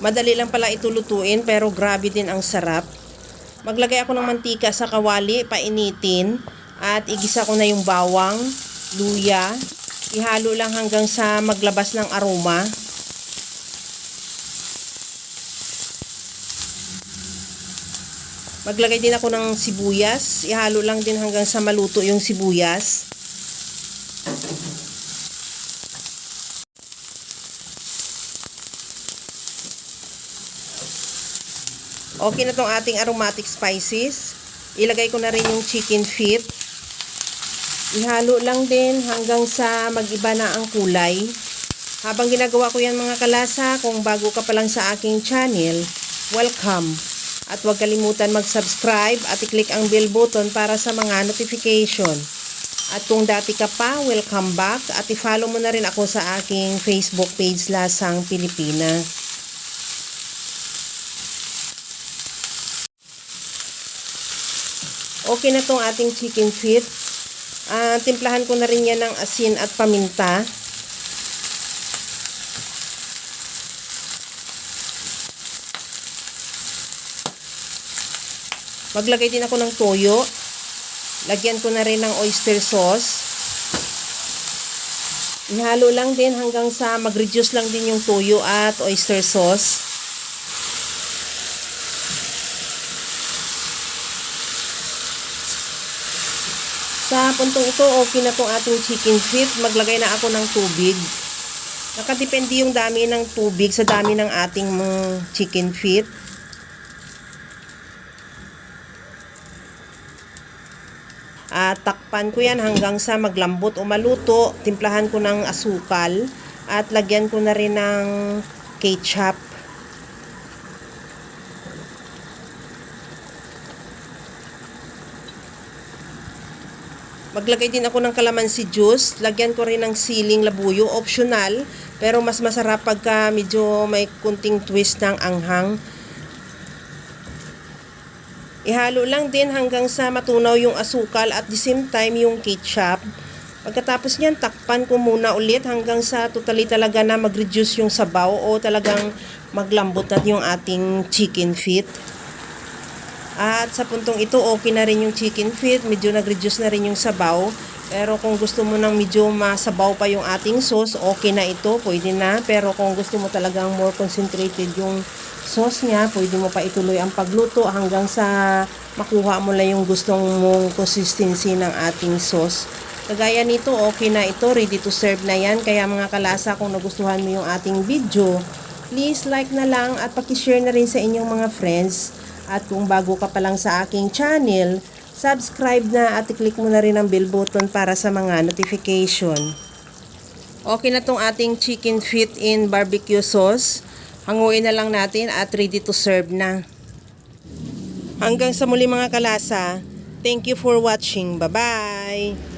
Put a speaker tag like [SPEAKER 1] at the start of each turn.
[SPEAKER 1] Madali lang pala ito lutuin pero grabe din ang sarap. Maglagay ako ng mantika sa kawali, painitin at igisa ko na yung bawang, luya. Ihalo lang hanggang sa maglabas ng aroma. Maglagay din ako ng sibuyas. Ihalo lang din hanggang sa maluto yung sibuyas. Okay na tong ating aromatic spices. Ilagay ko na rin yung chicken feet. Ihalo lang din hanggang sa mag-iba na ang kulay. Habang ginagawa ko yan mga kalasa, kung bago ka pa lang sa aking channel, welcome. At huwag kalimutan mag-subscribe at i-click ang bell button para sa mga notification. At kung dati ka pa, welcome back at i-follow mo na rin ako sa aking Facebook page Lasang Pilipina. Okay na tong ating chicken feet. Timplahan ko na rin yan ng asin at paminta. Maglagay din ako ng toyo. Lagyan ko na rin ng oyster sauce. Ihalo lang din hanggang sa mag-reduce lang din yung toyo at oyster sauce. Sa puntong ito, okay na tong ating chicken feet. Maglagay na ako ng tubig. Nakadepende yung dami ng tubig sa dami ng ating chicken feet. At takpan ko yan hanggang sa maglambot o maluto. Timplahan ko ng asukal at lagyan ko na rin ng ketchup. Maglagay din ako ng kalamansi juice. Lagyan ko rin ng siling labuyo. Optional, pero mas masarap pagka medyo may kunting twist ng anghang. Ihalo lang din hanggang sa matunaw yung asukal at the same time yung ketchup. Pagkatapos niyan, takpan ko muna ulit hanggang sa totally talaga na mag-reduce yung sabaw o talagang maglambot na yung ating chicken feet. At sa puntong ito, okay na rin yung chicken feet. Medyo nag-reduce na rin yung sabaw. Pero kung gusto mo ng medyo masabaw pa yung ating sauce, okay na ito. Pwede na. Pero kung gusto mo talagang more concentrated yung sauce niya, pwede mo pa ituloy ang pagluto hanggang sa makuha mo lang yung gustong mong consistency ng ating sauce. Kagaya nito, okay na ito. Ready to serve na yan. Kaya mga kalasa, kung nagustuhan mo yung ating video, please like na lang at pakishare na rin sa inyong mga friends. At kung bago ka pa lang sa aking channel, subscribe na at i-click mo na rin ang bell button para sa mga notification. Okay na tong ating chicken feet in barbecue sauce. Hanguin na lang natin at ready to serve na. Hanggang sa muli mga kalasa. Thank you for watching. Bye-bye!